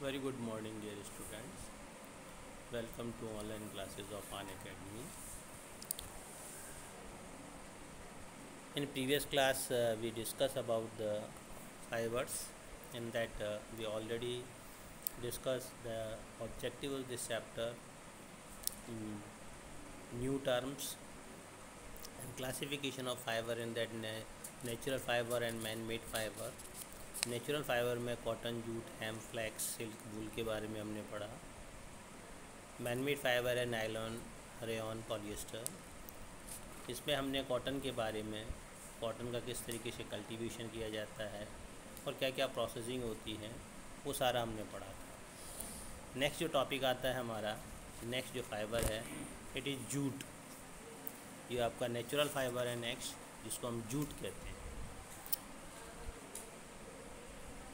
Very good morning, dear students. Welcome to online classes of An Academy. In previous class, we discussed about the fibers. In that, we already discussed the objective of this chapter, new terms, and classification of fiber in that natural fiber and man-made fiber. Natural fibre में cotton, jute, हेम, flex, silk, वूल के बारे में हमने पढ़ा। Manmade fibre है nylon, rayon, polyester. इसमें हमने cotton के बारे में, कॉटन का किस तरीके से कल्टीवेशन किया जाता है और क्या क्या प्रोसेसिंग होती है, वो सारा हमने पढ़ा था। नेक्स्ट जो टॉपिक आता है हमारा, नेक्स्ट जो फाइबर है, इट इज़ जूट। ये आपका नेचुरल फाइबर है नेक्स्ट, जिसको हम जूट कहते हैं।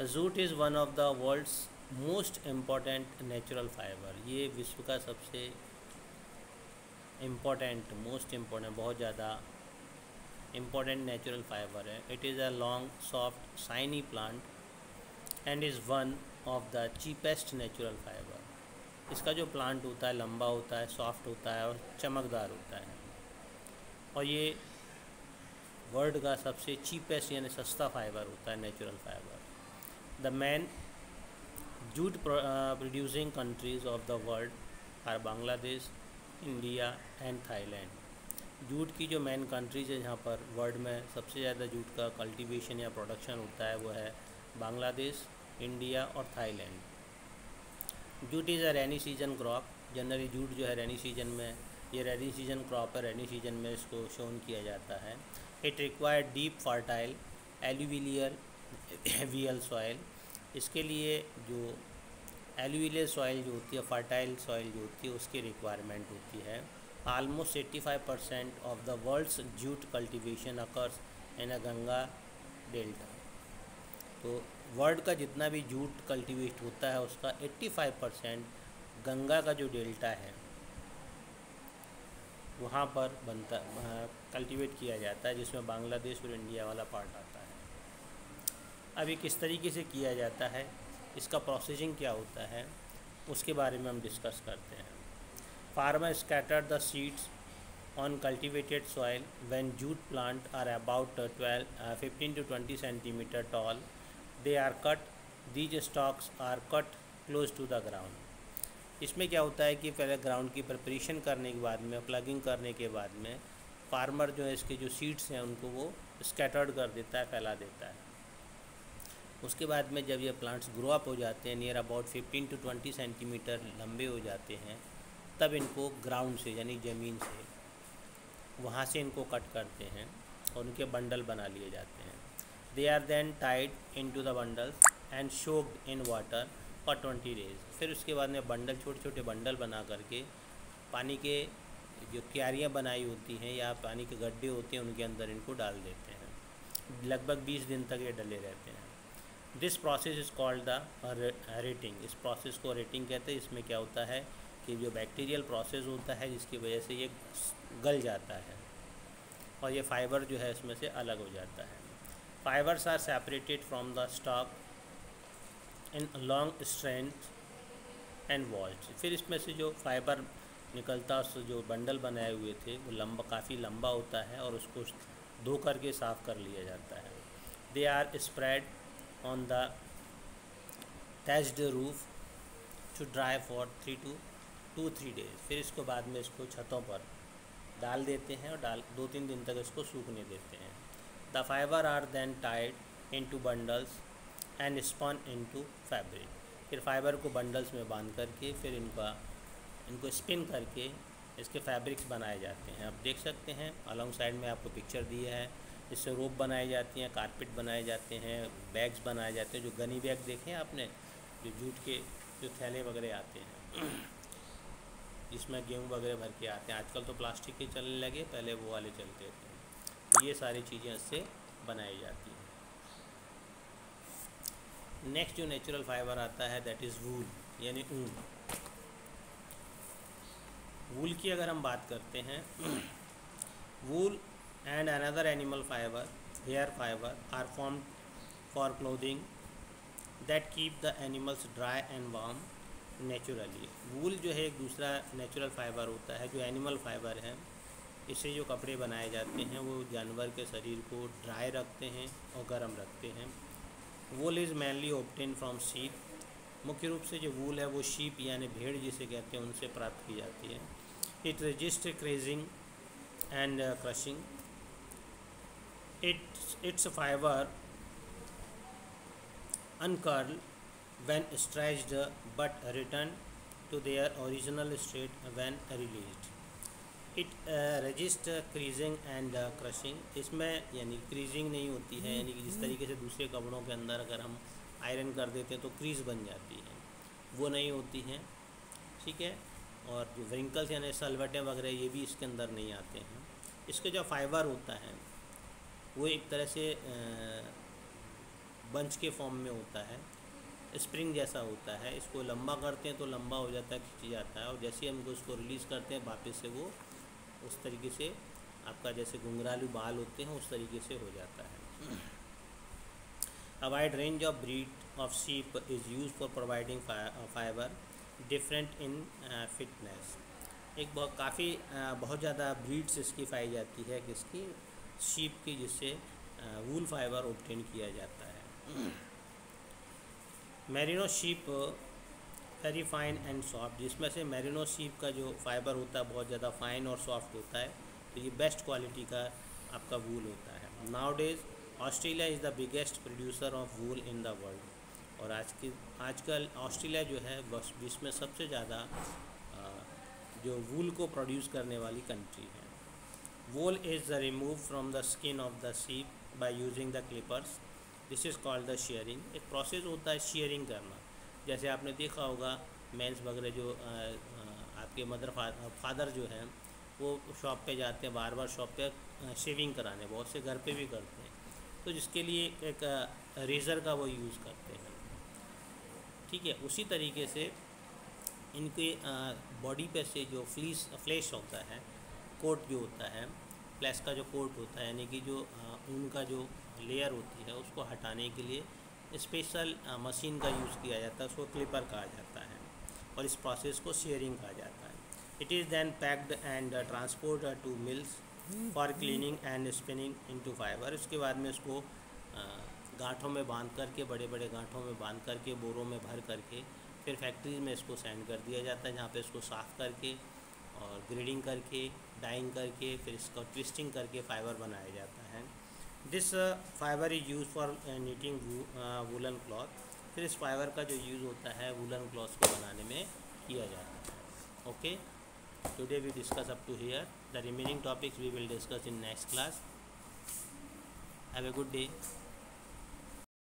Jute is one of the world's most important natural fibre. ये विश्व का सबसे इम्पॉर्टेंट, मोस्ट इम्पॉर्टेंट, बहुत ज़्यादा इम्पॉर्टेंट नेचुरल फाइबर है। It is a long, soft, shiny plant and is one of the cheapest natural fibre. इसका जो plant होता है लंबा होता है, सॉफ्ट होता है और चमकदार होता है, और ये वर्ल्ड का सबसे चीपेस्ट यानी सस्ता फाइबर होता है, natural fibre. The main jute producing countries of the world are Bangladesh, India and Thailand. Jute की जो मेन कंट्रीज है जहाँ पर वर्ल्ड में सबसे ज़्यादा जूट का कल्टीवेशन या प्रोडक्शन होता है वो है बांग्लादेश, इंडिया और Thailand. Jute is a rainy season crop. Generally jute जो है रेनी सीजन में, ये रेनी सीजन क्रॉप है, रेनी सीजन में इसको शोन किया जाता है। It require deep fertile alluvial well soil. इसके लिए जो एल्यूविलियर सॉइल जो होती है, फर्टाइल सॉइल जो होती है, उसकी रिक्वायरमेंट होती है। Almost 85% of the world's jute cultivation occurs in a Ganga delta. तो वर्ल्ड का जितना भी जूट कल्टीवेट होता है उसका 85% गंगा का जो डेल्टा है वहाँ पर बनता, कल्टीवेट किया जाता है, जिसमें बांग्लादेश और इंडिया वाला पार्ट आता है। अभी किस तरीके से किया जाता है, इसका प्रोसेसिंग क्या होता है, उसके बारे में हम डिस्कस करते हैं। Farmer scatter the seeds on cultivated soil when jute plant are about 15 to 20 centimetre tall. They are cut, these stalks are cut close to the ground. इसमें क्या होता है कि पहले ग्राउंड की प्रिपरेशन करने के बाद में, प्लगिंग करने के बाद में, फार्मर जो है इसके जो सीड्स हैं उनको वो स्कैटर्ड कर देता है, फैला देता है। उसके बाद में जब ये प्लांट्स ग्रो अप हो जाते हैं, नियर अबाउट 15 to 20 सेंटीमीटर लंबे हो जाते हैं, तब इनको ग्राउंड से यानी ज़मीन से वहाँ से इनको कट करते हैं और उनके बंडल बना लिए जाते हैं। They are then tied into the bundles and soaked in water for 20 days। फिर उसके बाद में बंडल, छोटे छोटे बंडल बना करके पानी के जो क्यारियाँ बनाई होती हैं या पानी के गड्ढे होते हैं उनके अंदर इनको डाल देते हैं। लगभग 20 दिन तक ये डले रहते हैं। This process is called the rating. इस प्रोसेस को रेटिंग कहते हैं। इसमें क्या होता है कि जो बैक्टीरियल प्रोसेस होता है जिसकी वजह से ये गल जाता है और ये फाइबर जो है इसमें से अलग हो जाता है। Fibres are separated from the stalk in long strands and walls. फिर इसमें से जो फाइबर निकलता है, उससे जो बंडल बनाए हुए थे वो लंबा, काफ़ी लंबा होता है और उसको धो करके साफ़ कर लिया जाता है। They are spread on the thatched roof to dry for 3 days। फिर इसको बाद में इसको छतों पर डाल देते हैं और 2-3 दिन तक इसको सूखने देते हैं। The fibre are then tied into bundles and spun into fabric. फिर फाइबर को बंडल्स में बांध करके फिर इनको स्पिन करके इसके फैब्रिक्स बनाए जाते हैं। आप देख सकते हैं अलॉन्ग साइड में आपको पिक्चर दिया है। इससे रोप बनाई जाती हैं, कारपेट बनाए जाते हैं, बैग्स बनाए जाते हैं। जो गनी बैग देखे हैं आपने, जो जूट के जो थैले वगैरह आते हैं जिसमें गेहूँ वगैरह भर के आते हैं। आजकल तो प्लास्टिक के चलने लगे, पहले वो वाले चलते थे। तो ये सारी चीज़ें इससे बनाई जाती हैं। नेक्स्ट जो नेचुरल फाइबर आता है दैट इज़ वूल, यानी ऊन। वूल की अगर हम बात करते हैं, वूल and another animal fiber, hair fiber, are formed for clothing. That keep the animals dry and warm naturally. Wool जो है एक दूसरा नेचुरल फाइबर होता है जो एनिमल फाइबर है। इससे जो कपड़े बनाए जाते हैं वो जानवर के शरीर को ड्राई रखते हैं और गर्म रखते हैं। Wool is mainly obtain from sheep. मुख्य रूप से जो वूल है वो शीप यानी भेड़ जिसे कहते हैं उनसे प्राप्त की जाती है। It resist creasing and crushing. Its fibre uncurl when stretched but return to their original state when released. It resists creasing and crushing. इसमें यानी क्रीजिंग नहीं होती है, यानी कि जिस तरीके से दूसरे कपड़ों के अंदर अगर हम आयरन कर देते हैं तो क्रीज बन जाती है, वो नहीं होती हैं, ठीक है। और जो व्रिंकल्स यानी सलवटें वगैरह ये भी इसके अंदर नहीं आते हैं। इसके जो फाइबर होता है वो एक तरह से बंच के फॉर्म में होता है, स्प्रिंग जैसा होता है। इसको लंबा करते हैं तो लंबा हो जाता है, खिंच जाता है, और जैसे ही हम उसको रिलीज़ करते हैं वापस से वो उस तरीके से आपका जैसे घुंघरालू बाल होते हैं उस तरीके से हो जाता है। A wide range of breed of sheep is use for providing fibre different in fitness. एक बहुत ज़्यादा ब्रीड्स इसकी पाई जाती है किसकी, शीप की, जिससे वूल फाइबर ऑब्टेन किया जाता है। Merino sheep very fine and soft, जिसमें से मेरिनो शीप का जो फाइबर होता है बहुत ज़्यादा फाइन और सॉफ्ट होता है, तो ये बेस्ट क्वालिटी का आपका वूल होता है। Now days Australia is the biggest producer of wool in the world. और आजकल ऑस्ट्रेलिया जो है बस विश्व में सबसे ज़्यादा जो वूल को प्रोड्यूस करने वाली कंट्री है। Wool is remove from the skin of the sheep by using the Clippers. This is called the sharing. एक प्रोसेस होता है शेयरिंग करना। जैसे आपने देखा होगा मेंस वगैरह जो आपके फादर जो हैं वो शॉप पे जाते हैं, बार बार शॉप पे शेविंग कराने, बहुत से घर पे भी करते हैं, तो जिसके लिए एक रेज़र का वो यूज़ करते हैं, ठीक है। उसी तरीके से इनके बॉडी पे से जो फ्लेश होता है, कोट जो होता है, फ्लैश का जो कोट होता है, यानी कि जो ऊन का जो लेयर होती है उसको हटाने के लिए स्पेशल मशीन का यूज़ किया जाता है, उसको क्लिपर कहा जाता है, और इस प्रोसेस को शेयरिंग कहा जाता है। It is then packed and transport to mills for cleaning and spinning into fibre. उसके बाद में उसको गांठों में बांध करके, बड़े बड़े गांठों में बांध करके, बोरों में भर करके फिर फैक्ट्रीज में इसको सेंड कर दिया जाता है, जहाँ पे इसको साफ़ करके और ग्रेडिंग करके, डाइंग करके, फिर इसको ट्विस्टिंग करके फ़ाइबर बनाया जाता है। This fibre is use for knitting woollen cloth. फिर इस फाइबर का जो यूज़ होता है वूलन क्लॉथ को बनाने में किया जाता है। Okay, today we discuss up to here. The remaining topics we will discuss in next class. Have a good day.